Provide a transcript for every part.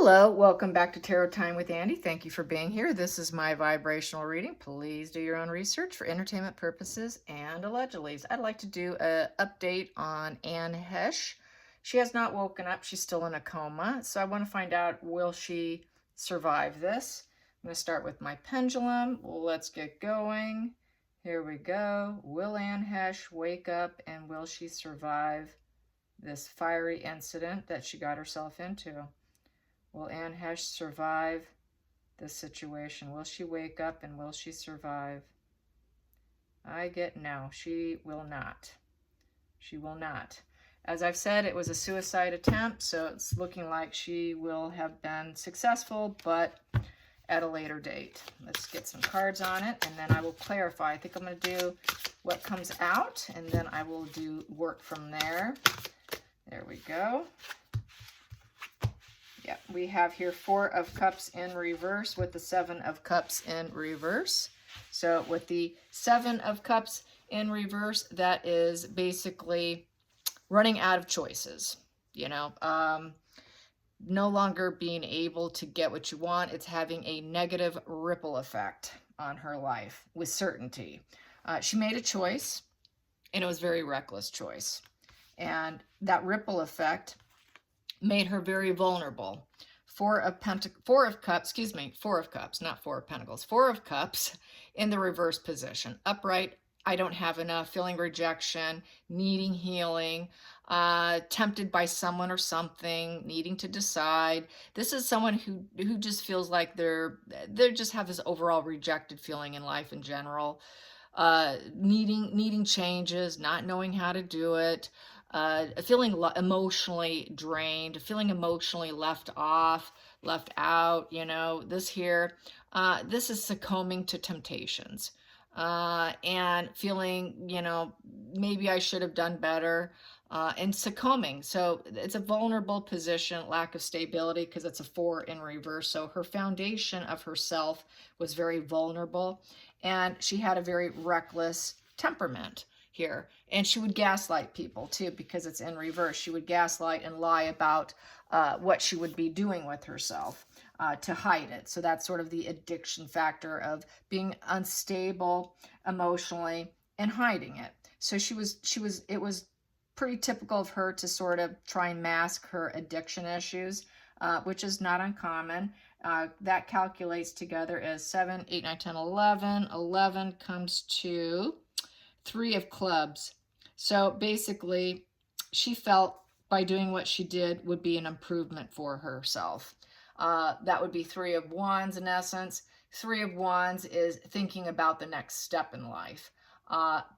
Hello, welcome back to Tarot Time with Andy. Thank you for being here. This is my vibrational reading. Please do your own research for entertainment purposes and allegedly. I'd like to do an update on Heche. She has not woken up. She's still in a coma. So I want to find out, will she survive this? I'm going to start with my pendulum. Let's get going. Here we go. Will Heche wake up and will she survive this fiery incident that she got herself into? Will Heche survive this situation? Will she wake up and will she survive? I get no. She will not. She will not. As I've said, it was a suicide attempt, so it's looking like she will have been successful, but at a later date. Let's get some cards on it, and then I will clarify. I think I'm going to do what comes out, and then I will do work from there. There we go. Yeah, we have here 4 of Cups in reverse with the 7 of Cups in reverse. So with the 7 of Cups in reverse, that is basically running out of choices, you know, no longer being able to get what you want. It's having a negative ripple effect on her life with certainty. She made a choice, and it was a very reckless choice. And that ripple effect made her very vulnerable. 4 of Cups, not 4 of Pentacles. 4 of Cups in the reverse position. Upright, I don't have enough, feeling rejection, needing healing, tempted by someone or something, needing to decide. This is someone who just feels like they just have this overall rejected feeling in life in general. Needing changes, not knowing how to do it. Feeling emotionally drained, feeling emotionally left out, you know, this here, this is succumbing to temptations, and feeling, you know, maybe I should have done better, and succumbing. So it's a vulnerable position, lack of stability, because it's a 4 in reverse. So her foundation of herself was very vulnerable, and she had a very reckless temperament here. And she would gaslight people too, because it's in reverse. She would gaslight and lie about what she would be doing with herself to hide it. So that's sort of the addiction factor of being unstable emotionally and hiding it. So it was pretty typical of her to sort of try and mask her addiction issues, which is not uncommon. That calculates together as 7, 8, 9, 10, 11. 11 comes to 3 of Clubs. So basically, she felt by doing what she did would be an improvement for herself. That would be 3 of Wands in essence. 3 of Wands is thinking about the next step in life.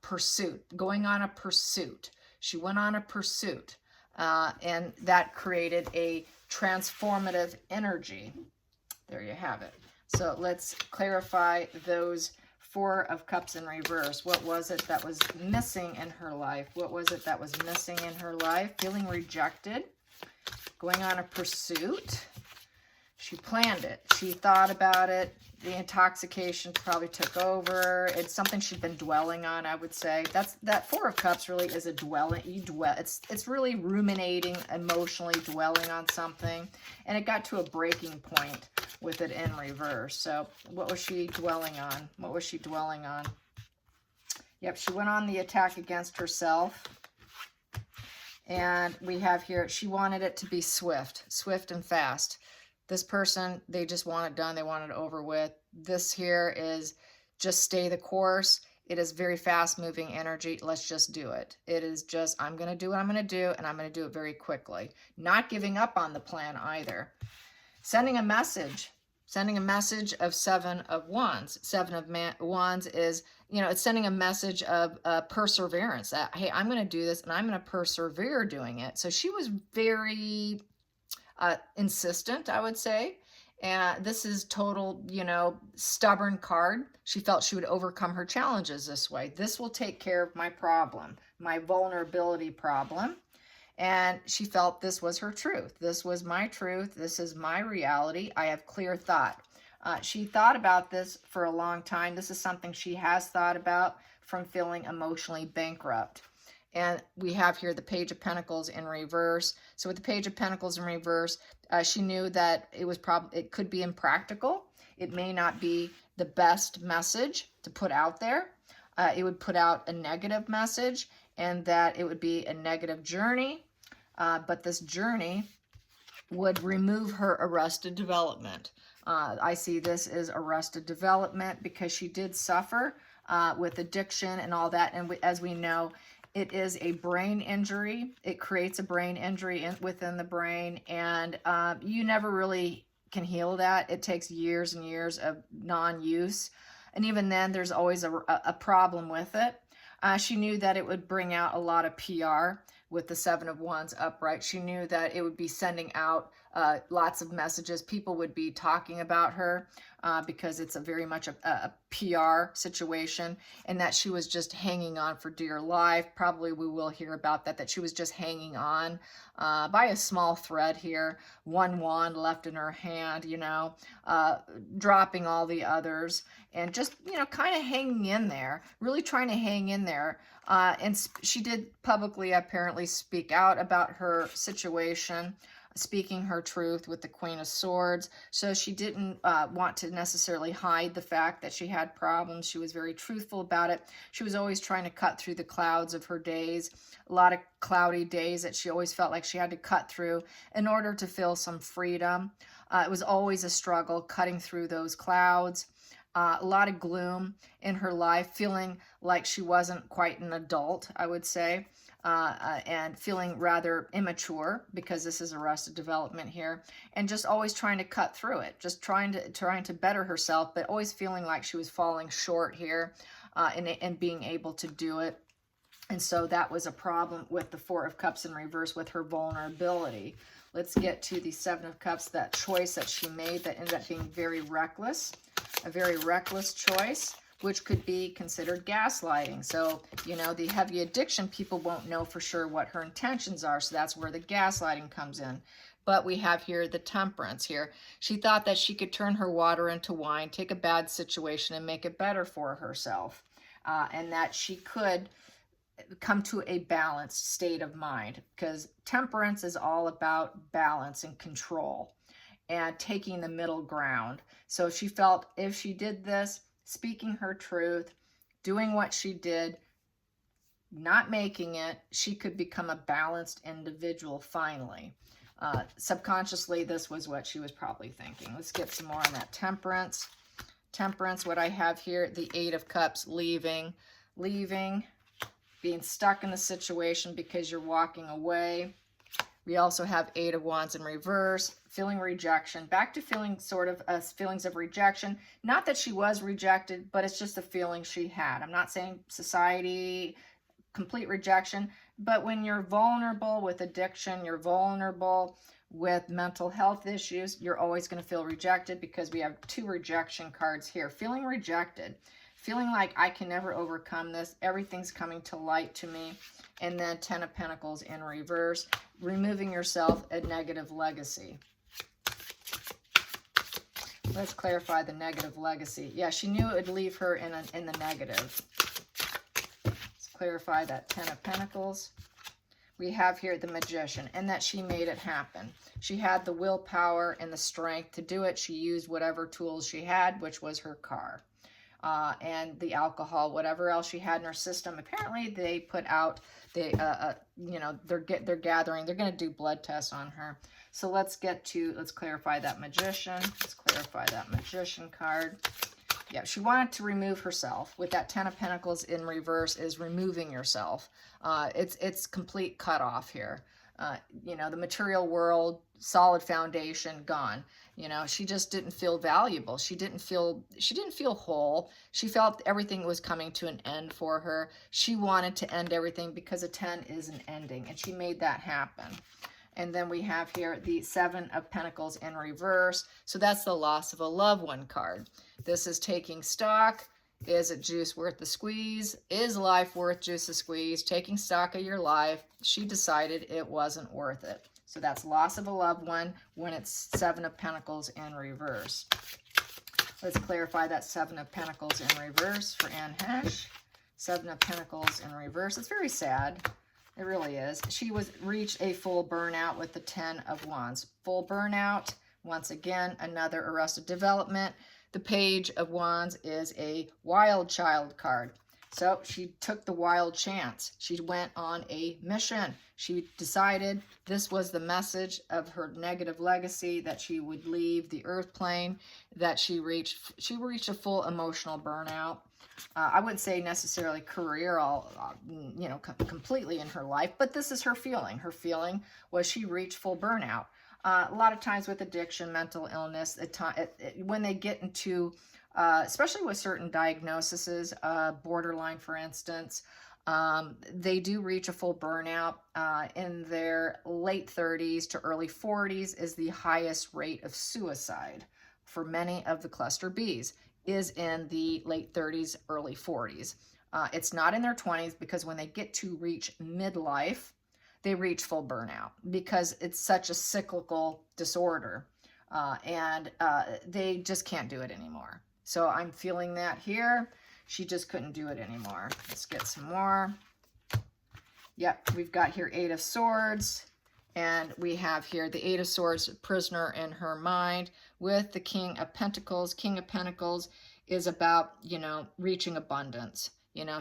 Pursuit, going on a pursuit. She went on a pursuit, and that created a transformative energy. There you have it. So let's clarify those 4 of Cups in reverse. What was it that was missing in her life? What was it that was missing in her life? Feeling rejected, going on a pursuit. She planned it. She thought about it. The intoxication probably took over. It's something she'd been dwelling on, I would say. That 4 of Cups really is a dwelling. It's really ruminating, emotionally dwelling on something. And it got to a breaking point with it in reverse. So what was she dwelling on? What was she dwelling on? Yep, she went on the attack against herself. And we have here, she wanted it to be swift and fast. This person, they just want it done. They want it over with. This here is just stay the course. It is very fast moving energy. Let's just do it. It is just, I'm going to do what I'm going to do, and I'm going to do it very quickly. Not giving up on the plan either. Sending a message of 7 of Wands. 7 of Wands is, you know, it's sending a message of perseverance. That, hey, I'm going to do this, and I'm going to persevere doing it. So she was very insistent, I would say. And this is total, you know, stubborn card. She felt she would overcome her challenges this way. This will take care of my problem, my vulnerability problem. And she felt this was her truth. This was my truth. This is my reality. I have clear thought. She thought about this for a long time. This is something she has thought about from feeling emotionally bankrupt. And we have here the Page of Pentacles in reverse. So with the Page of Pentacles in reverse, She knew that it could be impractical. It may not be the best message to put out there. It would put out a negative message, and that it would be a negative journey. But this journey would remove her arrested development. I see this as arrested development because she did suffer with addiction and all that. And as we know, it is a brain injury. It creates a brain injury within the brain, and you never really can heal that. It takes years and years of non-use. And even then, there's always a problem with it. She knew that it would bring out a lot of PR with the Seven of Wands upright. She knew that it would be sending out lots of messages. People would be talking about her because it's a very much a PR situation, and that she was just hanging on for dear life. Probably we will hear about that she was just hanging on by a small thread here. One wand left in her hand, dropping all the others, and just, kind of hanging in there, really trying to hang in there. And she did publicly apparently speak out about her situation, speaking her truth with the Queen of Swords. So she didn't want to necessarily hide the fact that she had problems. She was very truthful about it. She was always trying to cut through the clouds of her days, a lot of cloudy days that she always felt like she had to cut through in order to feel some freedom. It was always a struggle cutting through those clouds. A lot of gloom in her life, feeling like she wasn't quite an adult, I would say, and feeling rather immature because this is arrested development here, and just always trying to cut through it, just trying to better herself, but always feeling like she was falling short here, and being able to do it. And so that was a problem with the Four of Cups in reverse, with her vulnerability. Let's get to the Seven of Cups, that choice that she made that ended up being very reckless, a very reckless choice, which could be considered gaslighting. So, the heavy addiction people won't know for sure what her intentions are, so that's where the gaslighting comes in. But we have here the Temperance here. She thought that she could turn her water into wine, take a bad situation and make it better for herself, and that she could come to a balanced state of mind, because temperance is all about balance and control and taking the middle ground. So she felt if she did this, speaking her truth, doing what she did, not making it, she could become a balanced individual finally. Subconsciously, this was what she was probably thinking. Let's get some more on that Temperance. Temperance, what I have here, the Eight of Cups, leaving, being stuck in the situation because you're walking away. We also have Eight of Wands in reverse, feeling rejection, back to feeling sort of feelings of rejection. Not that she was rejected, but it's just a feeling she had. I'm not saying society, complete rejection, but when you're vulnerable with addiction, you're vulnerable with mental health issues, you're always going to feel rejected, because we have two rejection cards here. Feeling rejected, feeling like I can never overcome this, everything's coming to light to me. And then Ten of Pentacles in reverse, removing yourself a negative legacy. Let's clarify the negative legacy. Yeah, she knew it would leave her in the negative. Let's clarify that Ten of Pentacles. We have here the Magician, and that she made it happen. She had the willpower and the strength to do it. She used whatever tools she had, which was her car. And the alcohol, whatever else she had in her system. Apparently they put out, they're gathering, they're going to do blood tests on her. So let's clarify that Magician. Let's clarify that Magician card. Yeah, she wanted to remove herself. With that Ten of Pentacles in reverse is removing yourself. It's complete cutoff here. The material world, solid foundation, gone. She just didn't feel valuable. She didn't feel whole. She felt everything was coming to an end for her. She wanted to end everything because a 10 is an ending, and she made that happen. And then we have here the Seven of Pentacles in reverse. So that's the loss of a loved one card. This is taking stock. Is it juice worth the squeeze? Is life worth juice the squeeze? Taking stock of your life. She decided it wasn't worth it. So that's loss of a loved one when it's Seven of Pentacles in reverse. Let's clarify that Seven of Pentacles in reverse for Heche. Seven of Pentacles in reverse. It's very sad. It really is. She was reached a full burnout with the 10 of Wands. Full burnout. Once again, another arrested development. The Page of Wands is a wild child card. So she took the wild chance. She went on a mission. She decided this was the message of her negative legacy, that she would leave the earth plane, that she reached a full emotional burnout. I wouldn't say necessarily career, completely in her life, but this is her feeling. Her feeling was she reached full burnout. A lot of times with addiction, mental illness, when they get into, especially with certain diagnoses, borderline, for instance, they do reach a full burnout. In their late 30s to early 40s is the highest rate of suicide for many of the cluster Bs. Is in the late 30s, early 40s. It's not in their 20s, because when they get to reach midlife, they reach full burnout, because it's such a cyclical disorder, and they just can't do it anymore. So I'm feeling that here. She just couldn't do it anymore. Let's get some more. Yep, we've got here 8 of Swords. And we have here the 8 of Swords, prisoner in her mind, with the King of Pentacles. King of Pentacles is about, reaching abundance.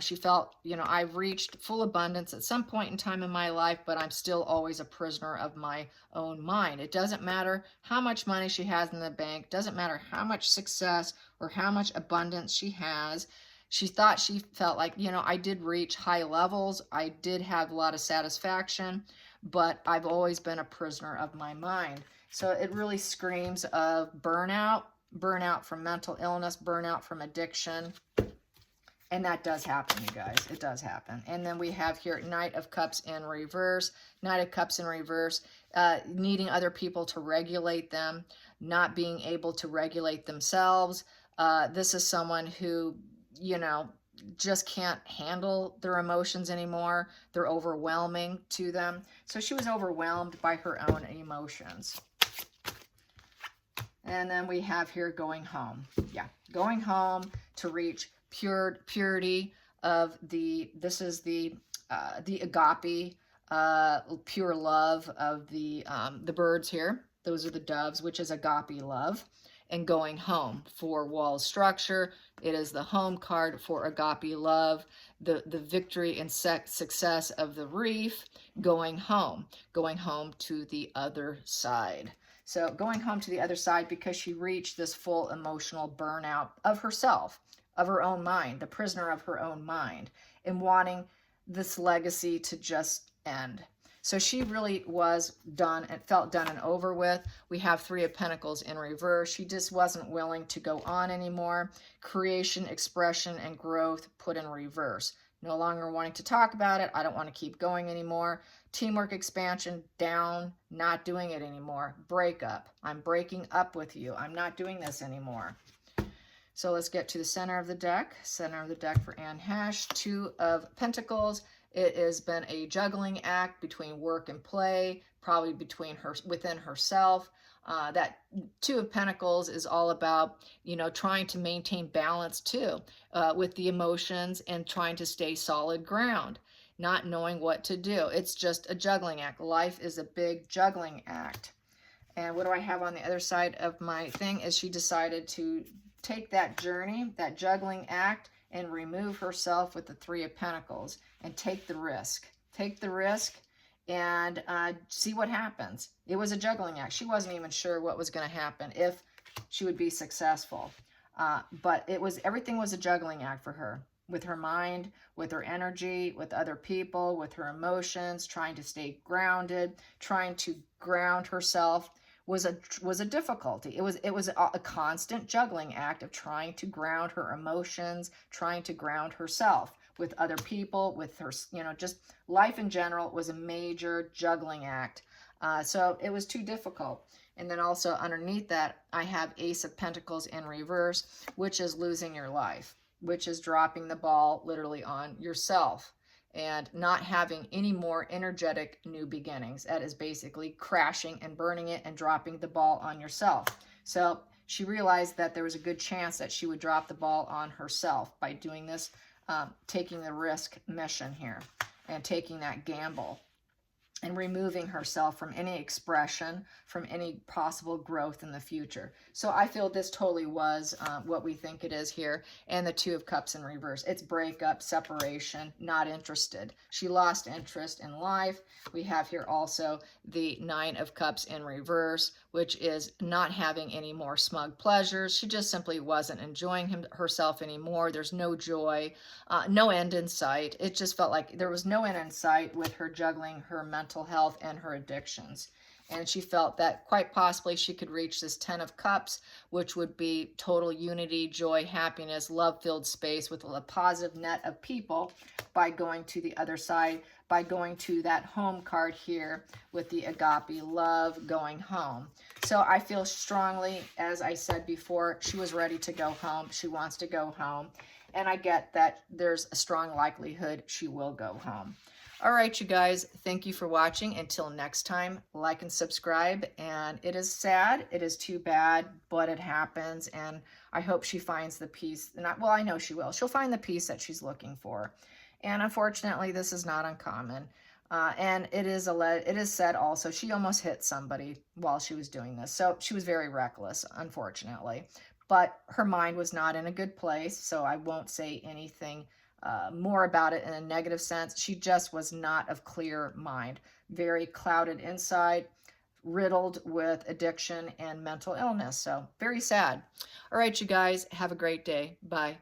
She felt, I've reached full abundance at some point in time in my life, but I'm still always a prisoner of my own mind. It doesn't matter how much money she has in the bank, doesn't matter how much success or how much abundance she has. She felt like, I did reach high levels. I did have a lot of satisfaction, but I've always been a prisoner of my mind. So it really screams of burnout from mental illness, burnout from addiction. And that does happen, you guys. It does happen. And then we have here Knight of Cups in reverse. Knight of Cups in reverse, needing other people to regulate them, not being able to regulate themselves. This is someone who, just can't handle their emotions anymore. They're overwhelming to them. So she was overwhelmed by her own emotions. And then we have here going home. Yeah, going home to reach purity of this is the agape, pure love of the birds here. Those are the doves, which is agape love. And going home for wall structure. It is the home card for agape love, the victory and success of the reef, going home to the other side. So going home to the other side, because she reached this full emotional burnout of herself, of her own mind, the prisoner of her own mind, and wanting this legacy to just end. So she really was done and felt done and over with. We have 3 of Pentacles in reverse. She just wasn't willing to go on anymore. Creation, expression, and growth put in reverse. No longer wanting to talk about it. I don't want to keep going anymore. Teamwork, expansion, down, not doing it anymore. Breakup. I'm breaking up with you. I'm not doing this anymore. So let's get to the center of the deck. Center of the deck for Anne Heche. 2 of Pentacles. It has been a juggling act between work and play, probably within herself. That 2 of Pentacles is all about, trying to maintain balance too, with the emotions, and trying to stay solid ground, not knowing what to do. It's just a juggling act. Life is a big juggling act. And what do I have on the other side of my thing is she decided to take that journey, that juggling act, and remove herself with the 3 of Pentacles and take the risk. Take the risk and see what happens. It was a juggling act. She wasn't even sure what was going to happen, if she would be successful. But everything was a juggling act for her, with her mind, with her energy, with other people, with her emotions, trying to stay grounded, trying to ground herself. Was a difficulty. It was a constant juggling act of trying to ground her emotions, trying to ground herself with other people, with her, just life in general was a major juggling act. So it was too difficult. And then also underneath that, I have Ace of Pentacles in reverse, which is losing your life, which is dropping the ball literally on yourself, and not having any more energetic new beginnings. That is basically crashing and burning it and dropping the ball on yourself. So she realized that there was a good chance that she would drop the ball on herself by doing this, taking the risk mission here. and taking that gamble and removing herself from any expression, from any possible growth in the future. So I feel this totally was what we think it is here. And the Two of Cups in reverse. It's breakup, separation, not interested. She lost interest in life. We have here also the Nine of Cups in reverse, which is not having any more smug pleasures. She just simply wasn't enjoying herself anymore. There's no joy, no end in sight. It just felt like there was no end in sight with her juggling her mental health and her addictions. And she felt that quite possibly she could reach this 10 of Cups, which would be total unity, joy, happiness, love-filled space with a positive net of people by going to the other side, by going to that home card here with the agape love, going home. So I feel strongly, as I said before, she was ready to go home. She wants to go home. And I get that there's a strong likelihood she will go home. All right, you guys, thank you for watching. Until next time, like and subscribe. And it is sad. It is too bad, but it happens. And I hope she finds the peace. Well, I know she will. She'll find the peace that she's looking for. And unfortunately, this is not uncommon. And it is said also she almost hit somebody while she was doing this. So she was very reckless, unfortunately. But her mind was not in a good place, so I won't say anything more about it in a negative sense. She just was not of clear mind, very clouded inside, riddled with addiction and mental illness. So very sad. All right, you guys, have a great day. Bye.